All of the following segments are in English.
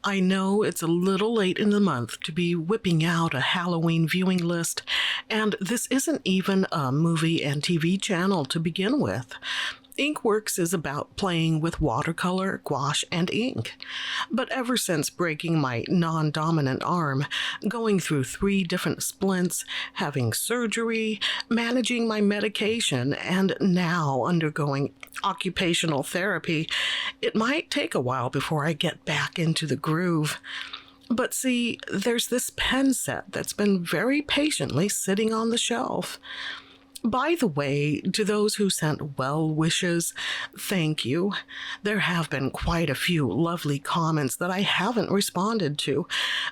I know it's a little late in the month to be whipping out a Halloween viewing list, and this isn't even a movie and TV channel to begin with. Inkworks is about playing with watercolor, gouache, and ink. But ever since breaking my non-dominant arm, going through 3 different splints, having surgery, managing my medication, and now undergoing occupational therapy, it might take a while before I get back into the groove. But see, there's this pen set that's been very patiently sitting on the shelf. By the way, to those who sent well wishes, thank you. There have been quite a few lovely comments that I haven't responded to,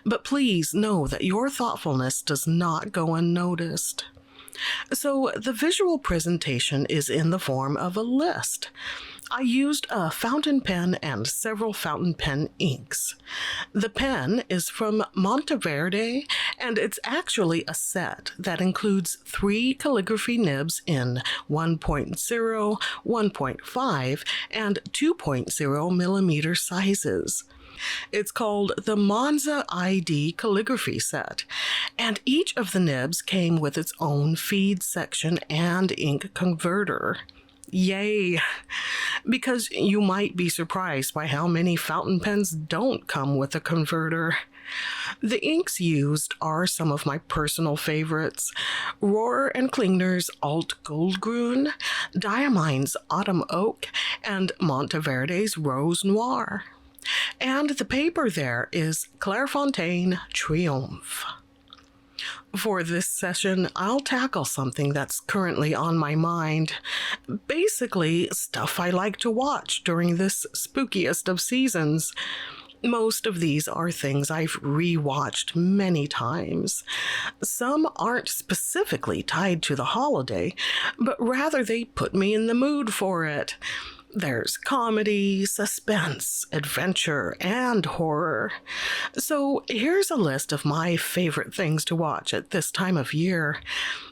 but please know that your thoughtfulness does not go unnoticed. So the visual presentation is in the form of a list. I used a fountain pen and several fountain pen inks. The pen is from Monteverde, and it's actually a set that includes 3 calligraphy nibs in 1.0, 1.5, and 2.0 millimeter sizes. It's called the Monza ID calligraphy set, and each of the nibs came with its own feed section and ink converter. Yay! Because you might be surprised by how many fountain pens don't come with a converter. The inks used are some of my personal favorites: Rohr and Klingner's Alt Goldgrün, Diamine's Autumn Oak, and Monteverde's Rose Noir. And the paper there is Clairefontaine Triomphe. For this session, I'll tackle something that's currently on my mind. Basically, stuff I like to watch during this spookiest of seasons. Most of these are things I've rewatched many times. Some aren't specifically tied to the holiday, but rather they put me in the mood for it. There's comedy, suspense, adventure, and horror. So here's a list of my favorite things to watch at this time of year.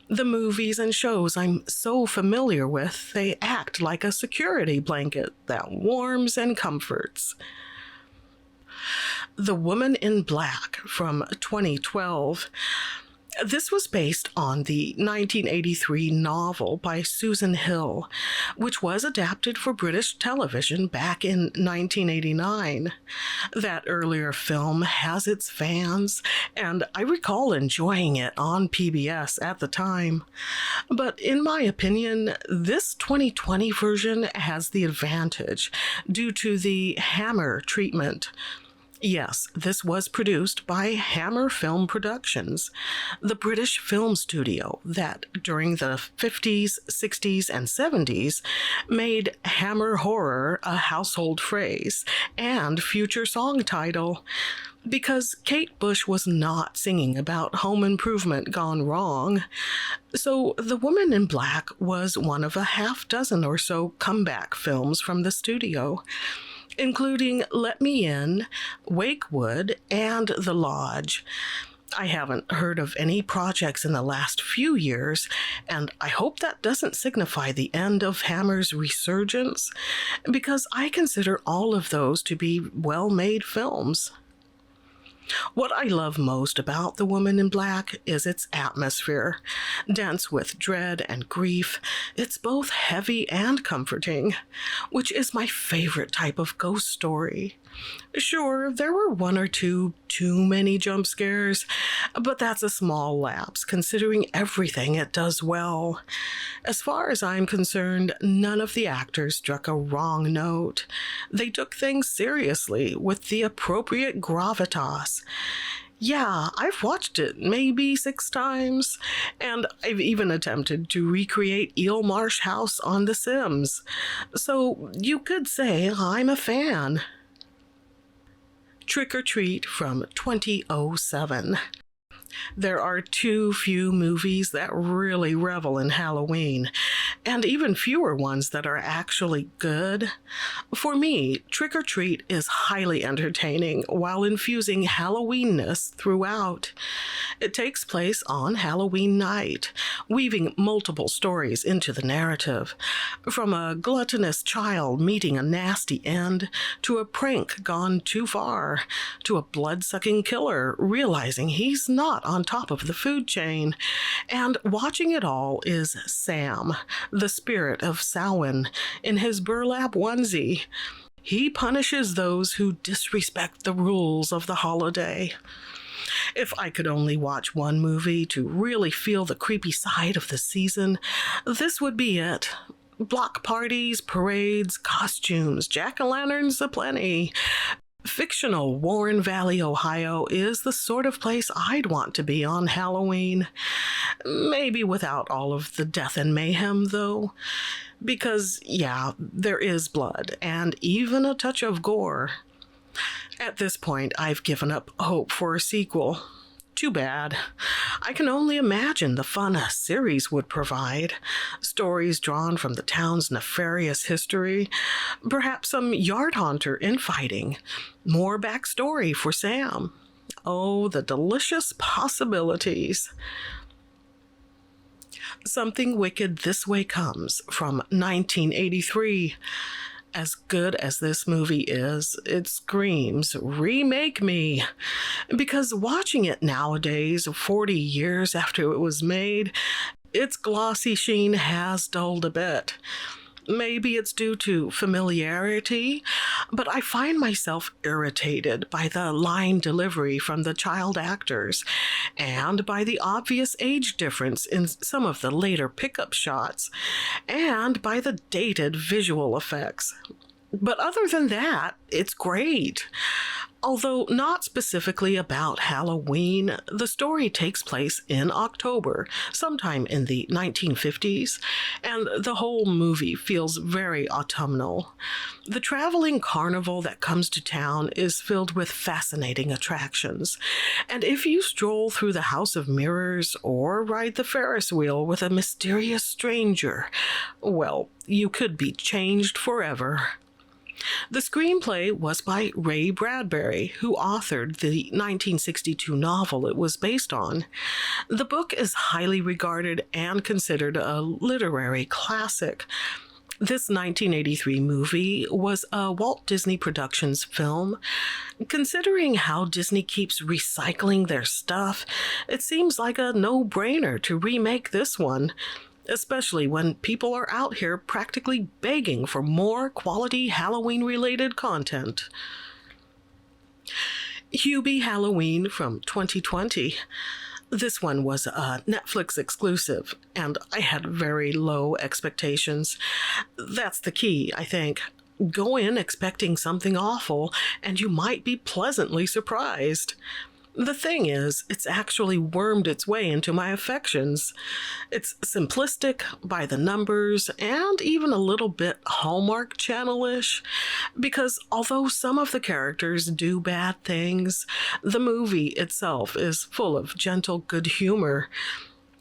The movies and shows I'm so familiar with, they act like a security blanket that warms and comforts. The Woman in Black from 2012. This was based on the 1983 novel by Susan Hill, which was adapted for British television back in 1989. That earlier film has its fans, and I recall enjoying it on PBS at the time. But in my opinion, this 2020 version has the advantage due to the Hammer treatment. Yes, this was produced by Hammer Film Productions, the British film studio that, during the 50s, 60s, and 70s, made Hammer horror a household phrase and future song title. Because Kate Bush was not singing about home improvement gone wrong. So The Woman in Black was one of a half dozen or so comeback films from the studio, including Let Me In, Wakewood, and The Lodge. I haven't heard of any projects in the last few years, and I hope that doesn't signify the end of Hammer's resurgence, because I consider all of those to be well-made films. What I love most about The Woman in Black is its atmosphere. Dense with dread and grief, it's both heavy and comforting, which is my favorite type of ghost story. Sure, there were 1 or 2 too many jump scares, but that's a small lapse considering everything it does well. As far as I'm concerned, none of the actors struck a wrong note. They took things seriously with the appropriate gravitas. Yeah, I've watched it maybe 6 times, and I've even attempted to recreate Eel Marsh House on The Sims. So you could say I'm a fan. Trick or Treat from 2007. There are too few movies that really revel in Halloween, and even fewer ones that are actually good. For me, Trick or Treat is highly entertaining while infusing Halloweenness throughout. It takes place on Halloween night, weaving multiple stories into the narrative. From a gluttonous child meeting a nasty end, to a prank gone too far, to a blood-sucking killer realizing he's not on top of the food chain. And watching it all is Sam, the spirit of Samhain, in his burlap onesie. He punishes those who disrespect the rules of the holiday. If I could only watch one movie to really feel the creepy side of the season, this would be it. Block parties, parades, costumes, jack-o'-lanterns aplenty. Fictional Warren Valley, Ohio is the sort of place I'd want to be on Halloween. Maybe without all of the death and mayhem, though. Because, yeah, there is blood, and even a touch of gore. At this point, I've given up hope for a sequel. Too bad. I can only imagine the fun a series would provide. Stories drawn from the town's nefarious history. Perhaps some yard haunter infighting. More backstory for Sam. Oh, the delicious possibilities. Something Wicked This Way Comes from 1983. As good as this movie is, it screams, "Remake me!" Because watching it nowadays, 40 years after it was made, its glossy sheen has dulled a bit. Maybe it's due to familiarity, but I find myself irritated by the line delivery from the child actors and by the obvious age difference in some of the later pickup shots and by the dated visual effects. But other than that, it's great. Although not specifically about Halloween, the story takes place in October, sometime in the 1950s, and the whole movie feels very autumnal. The traveling carnival that comes to town is filled with fascinating attractions, and if you stroll through the House of Mirrors or ride the Ferris wheel with a mysterious stranger, well, you could be changed forever. The screenplay was by Ray Bradbury, who authored the 1962 novel it was based on. The book is highly regarded and considered a literary classic. This 1983 movie was a Walt Disney Productions film. Considering how Disney keeps recycling their stuff, it seems like a no-brainer to remake this one, especially when people are out here practically begging for more quality Halloween-related content. Hubie Halloween from 2020. This one was a Netflix exclusive, and I had very low expectations. That's the key, I think. Go in expecting something awful, and you might be pleasantly surprised. The thing is, it's actually wormed its way into my affections. It's simplistic, by the numbers, and even a little bit Hallmark Channel-ish, because although some of the characters do bad things, the movie itself is full of gentle good humor.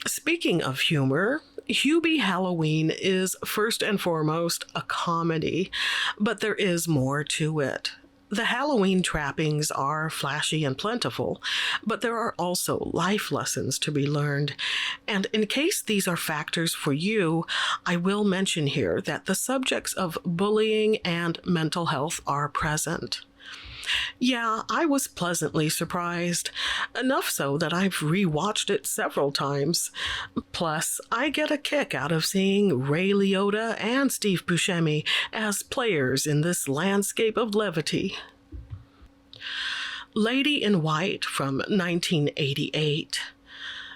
Speaking of humor, Hubie Halloween is first and foremost a comedy, but there is more to it. The Halloween trappings are flashy and plentiful, but there are also life lessons to be learned. And in case these are factors for you, I will mention here that the subjects of bullying and mental health are present. Yeah, I was pleasantly surprised, enough so that I've rewatched it several times. Plus, I get a kick out of seeing Ray Liotta and Steve Buscemi as players in this landscape of levity. Lady in White from 1988.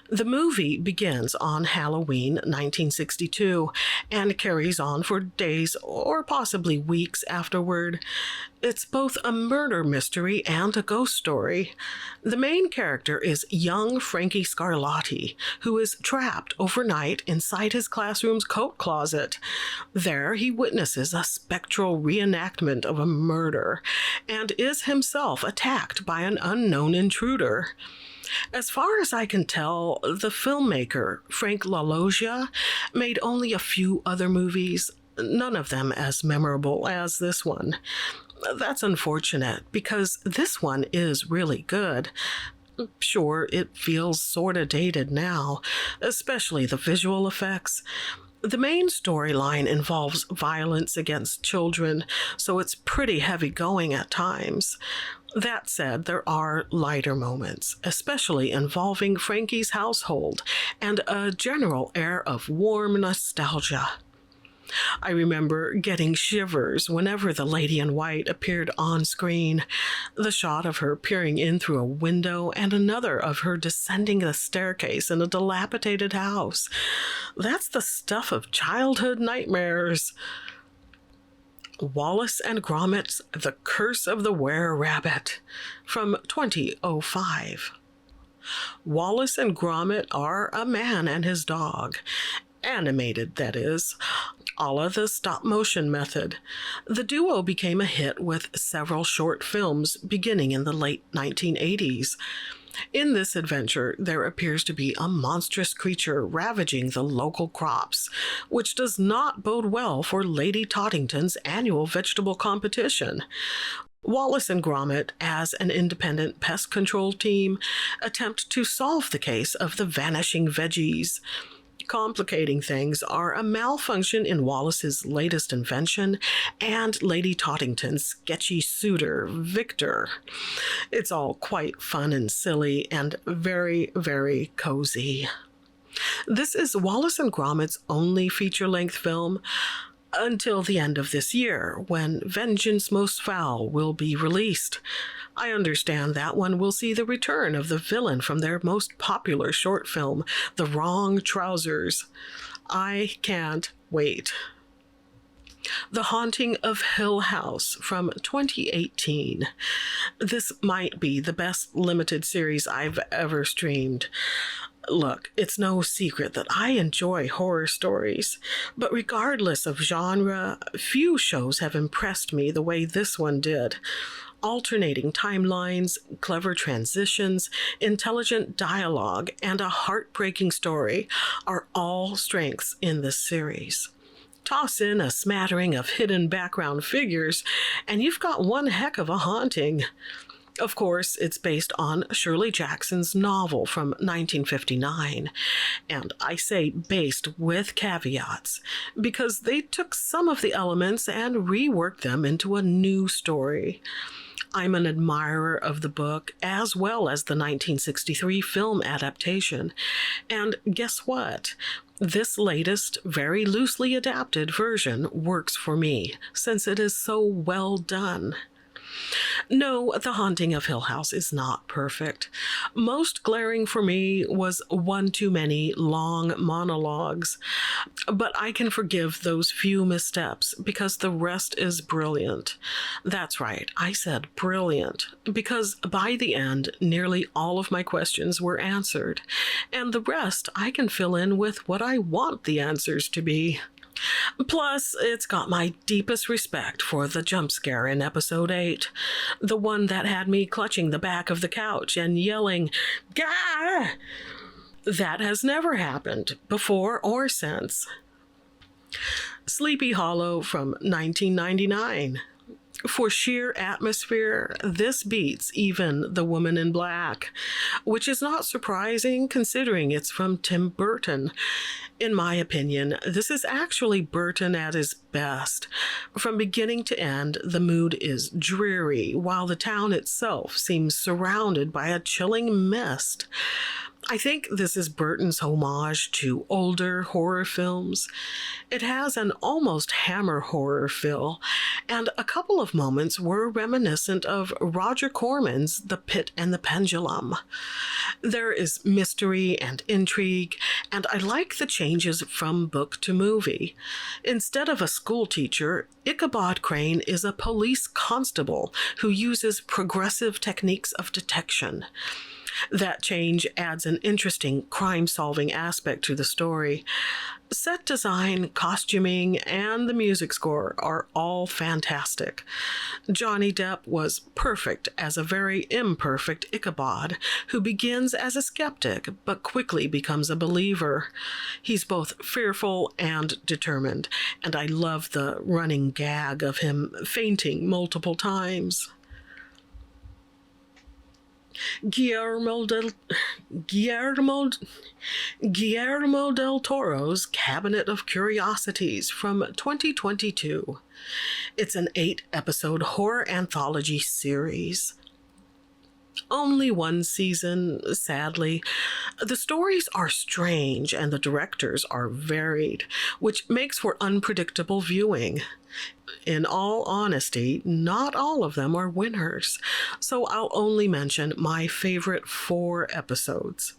The movie begins on Halloween 1962 and carries on for days or possibly weeks afterward. It's both a murder mystery and a ghost story. The main character is young Frankie Scarlatti, who is trapped overnight inside his classroom's coat closet. There he witnesses a spectral reenactment of a murder and is himself attacked by an unknown intruder. As far as I can tell, the filmmaker, Frank LaLoggia, made only a few other movies, none of them as memorable as this one. That's unfortunate, because this one is really good. Sure, it feels sorta dated now, especially the visual effects. The main storyline involves violence against children, so it's pretty heavy going at times. That said, there are lighter moments, especially involving Frankie's household and a general air of warm nostalgia. I remember getting shivers whenever the lady in white appeared on screen. The shot of her peering in through a window and another of her descending the staircase in a dilapidated house. That's the stuff of childhood nightmares. Wallace and Gromit's The Curse of the Were-Rabbit from 2005. Wallace and Gromit are a man and his dog. Animated, that is, a la the stop-motion method. The duo became a hit with several short films beginning in the late 1980s. In this adventure, there appears to be a monstrous creature ravaging the local crops, which does not bode well for Lady Tottington's annual vegetable competition. Wallace and Gromit, as an independent pest control team, attempt to solve the case of the vanishing veggies. Complicating things are a malfunction in Wallace's latest invention and Lady Tottington's sketchy suitor, Victor. It's all quite fun and silly and very, very cozy. This is Wallace and Gromit's only feature-length film until the end of this year, when Vengeance Most Foul will be released. I understand that one will see the return of the villain from their most popular short film, The Wrong Trousers. I can't wait. The Haunting of Hill House from 2018. This might be the best limited series I've ever streamed. Look, it's no secret that I enjoy horror stories, but regardless of genre, few shows have impressed me the way this one did. Alternating timelines, clever transitions, intelligent dialogue, and a heartbreaking story are all strengths in this series. Toss in a smattering of hidden background figures, and you've got one heck of a haunting. Of course, it's based on Shirley Jackson's novel from 1959, and I say based with caveats, because they took some of the elements and reworked them into a new story. I'm an admirer of the book as well as the 1963 film adaptation, and guess what? This latest, very loosely adapted version works for me, since it is so well done. No, The Haunting of Hill House is not perfect. Most glaring for me was one too many long monologues, but I can forgive those few missteps because the rest is brilliant. That's right, I said brilliant, because by the end, nearly all of my questions were answered, and the rest I can fill in with what I want the answers to be. Plus, it's got my deepest respect for the jump scare in episode 8, the one that had me clutching the back of the couch and yelling, "Gah!" That has never happened, before or since. Sleepy Hollow from 1999. For sheer atmosphere, this beats even The Woman in Black, which is not surprising considering it's from Tim Burton. In my opinion, this is actually Burton at his best. From beginning to end, the mood is dreary, while the town itself seems surrounded by a chilling mist. I think this is Burton's homage to older horror films. It has an almost Hammer horror feel, and a couple of moments were reminiscent of Roger Corman's The Pit and the Pendulum. There is mystery and intrigue, and I like the changes from book to movie. Instead of a school teacher, Ichabod Crane is a police constable who uses progressive techniques of detection. That change adds an interesting crime-solving aspect to the story. Set design, costuming, and the music score are all fantastic. Johnny Depp was perfect as a very imperfect Ichabod who begins as a skeptic but quickly becomes a believer. He's both fearful and determined, and I love the running gag of him fainting multiple times. Guillermo del Guillermo Guillermo del Toro's Cabinet of Curiosities from 2022. It's an 8-episode horror anthology series. Only one season, sadly. The stories are strange and the directors are varied, which makes for unpredictable viewing. In all honesty, not all of them are winners, so I'll only mention my favorite 4 episodes.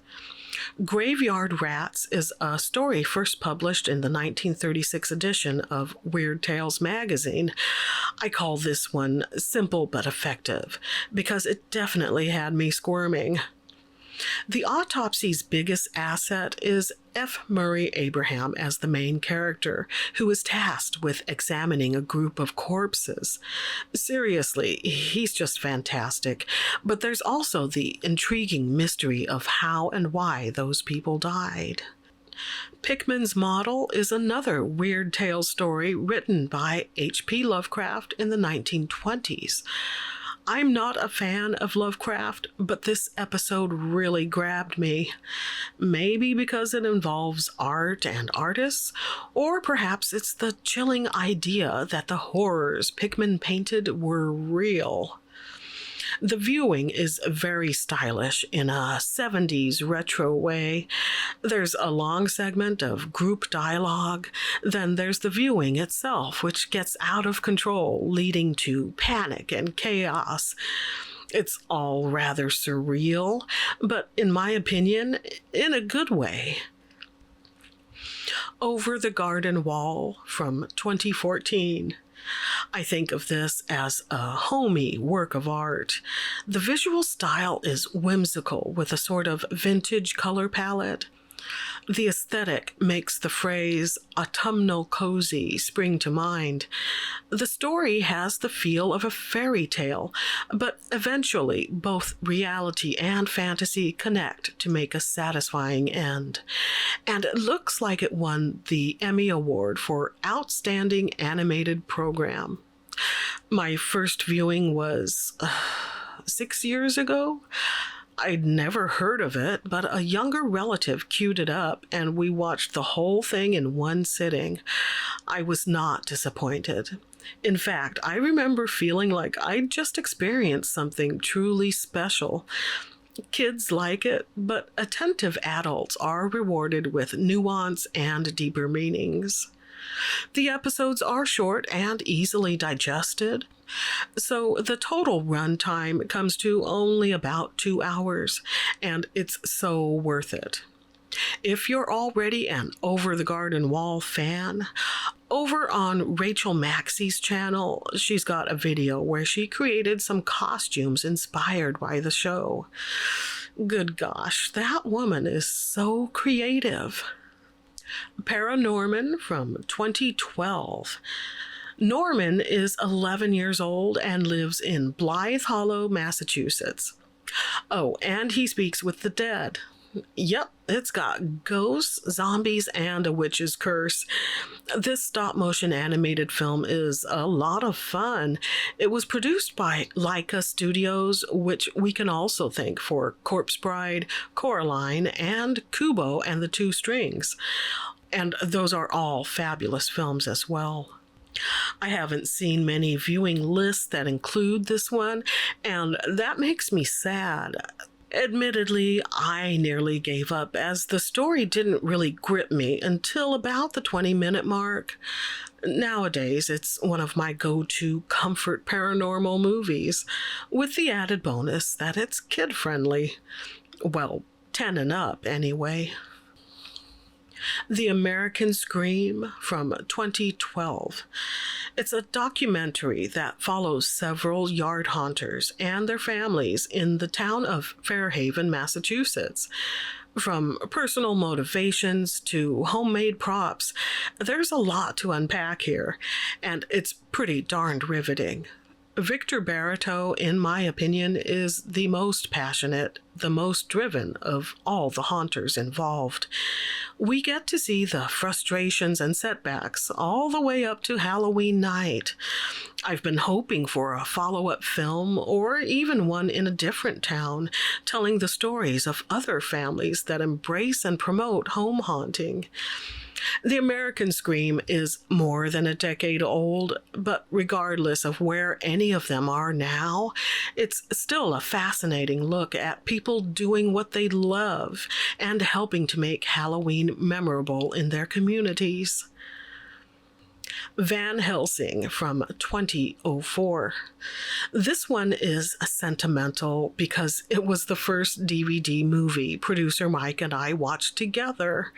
Graveyard Rats is a story first published in the 1936 edition of Weird Tales magazine. I call this one simple but effective because it definitely had me squirming. The autopsy's biggest asset is F. Murray Abraham as the main character, who is tasked with examining a group of corpses. Seriously, he's just fantastic, but there's also the intriguing mystery of how and why those people died. Pickman's Model is another Weird Tales story written by H.P. Lovecraft in the 1920s. I'm not a fan of Lovecraft, but this episode really grabbed me. Maybe because it involves art and artists, or perhaps it's the chilling idea that the horrors Pickman painted were real. The viewing is very stylish in a 70s retro way. There's a long segment of group dialogue. Then there's the viewing itself, which gets out of control, leading to panic and chaos. It's all rather surreal, but in my opinion, in a good way. Over the Garden Wall from 2014. I think of this as a homey work of art. The visual style is whimsical with a sort of vintage color palette. The aesthetic makes the phrase autumnal cozy spring to mind. The story has the feel of a fairy tale, but eventually both reality and fantasy connect to make a satisfying end. And it looks like it won the Emmy Award for Outstanding Animated Program. My first viewing was 6 years ago. I'd never heard of it, but a younger relative queued it up and we watched the whole thing in one sitting. I was not disappointed. In fact, I remember feeling like I'd just experienced something truly special. Kids like it, but attentive adults are rewarded with nuance and deeper meanings. The episodes are short and easily digested, so the total runtime comes to only about 2 hours, and it's so worth it. If you're already an Over the Garden Wall fan, over on Rachel Maxey's channel, she's got a video where she created some costumes inspired by the show. Good gosh, that woman is so creative. Paranorman from 2012. Norman is 11 years old and lives in Blythe Hollow, Massachusetts. Oh, and he speaks with the dead. Yep, it's got ghosts, zombies, and a witch's curse. This stop-motion animated film is a lot of fun. It was produced by Leica Studios, which we can also thank for Corpse Bride, Coraline, and Kubo and the Two Strings. And those are all fabulous films as well. I haven't seen many viewing lists that include this one, and that makes me sad. Admittedly, I nearly gave up as the story didn't really grip me until about the 20-minute mark. Nowadays, it's one of my go-to comfort paranormal movies, with the added bonus that it's kid-friendly. Well, 10 and up, anyway. The American Scream from 2012. It's a documentary that follows several yard haunters and their families in the town of Fairhaven, Massachusetts. From personal motivations to homemade props, there's a lot to unpack here, and it's pretty darned riveting. Victor Barito, in my opinion, is the most passionate, the most driven of all the haunters involved. We get to see the frustrations and setbacks all the way up to Halloween night. I've been hoping for a follow-up film or even one in a different town, telling the stories of other families that embrace and promote home haunting. The American Scream is more than a decade old, but regardless of where any of them are now, it's still a fascinating look at people doing what they love and helping to make Halloween memorable in their communities. Van Helsing from 2004. This one is sentimental because it was the first DVD movie producer Mike and I watched together.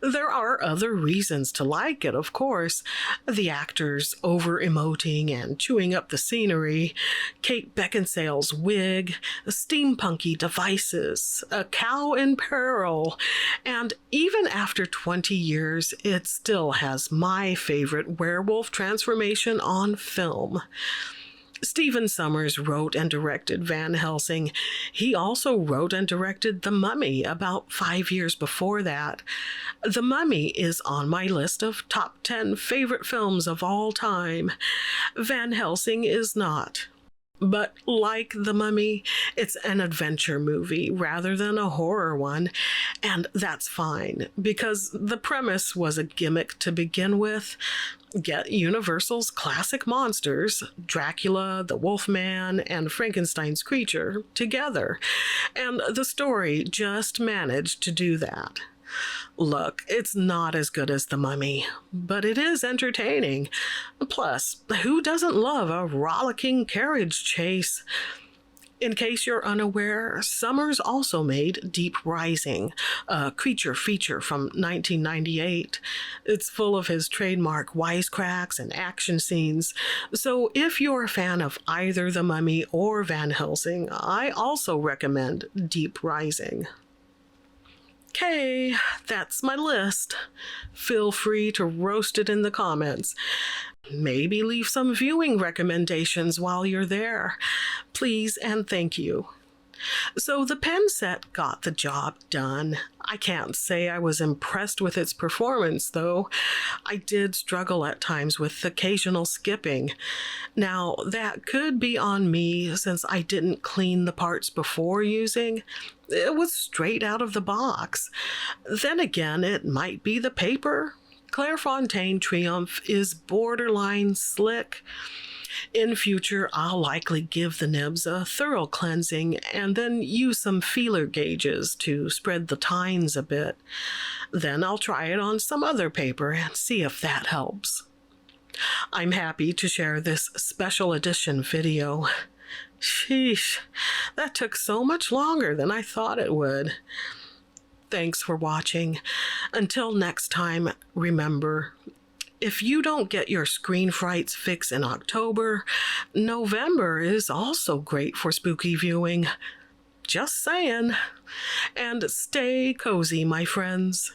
There are other reasons to like it, of course. The actors over-emoting and chewing up the scenery, Kate Beckinsale's wig, steampunky devices, a cow in peril, and even after 20 years, it still has my favorite werewolf transformation on film. Stephen Sommers wrote and directed Van Helsing. He also wrote and directed The Mummy about 5 years before that. The Mummy is on my list of top 10 favorite films of all time. Van Helsing is not. But like The Mummy, it's an adventure movie rather than a horror one, and that's fine, because the premise was a gimmick to begin with. Get Universal's classic monsters, Dracula, the Wolfman, and Frankenstein's creature, together, and the story just managed to do that. Look, it's not as good as The Mummy, but it is entertaining. Plus, who doesn't love a rollicking carriage chase? In case you're unaware, Sommers also made Deep Rising, a creature feature from 1998. It's full of his trademark wisecracks and action scenes, so if you're a fan of either The Mummy or Van Helsing, I also recommend Deep Rising. Okay, that's my list. Feel free to roast it in the comments. Maybe leave some viewing recommendations while you're there. Please and thank you. So the pen set got the job done. I can't say I was impressed with its performance, though. I did struggle at times with occasional skipping. Now, that could be on me since I didn't clean the parts before using. It was straight out of the box. Then again, it might be the paper. Clairefontaine Triumph is borderline slick. In future, I'll likely give the nibs a thorough cleansing and then use some feeler gauges to spread the tines a bit. Then I'll try it on some other paper and see if that helps. I'm happy to share this special edition video. Sheesh, that took so much longer than I thought it would. Thanks for watching. Until next time, remember, if you don't get your screen frights fix in October, November is also great for spooky viewing. Just saying. And stay cozy, my friends.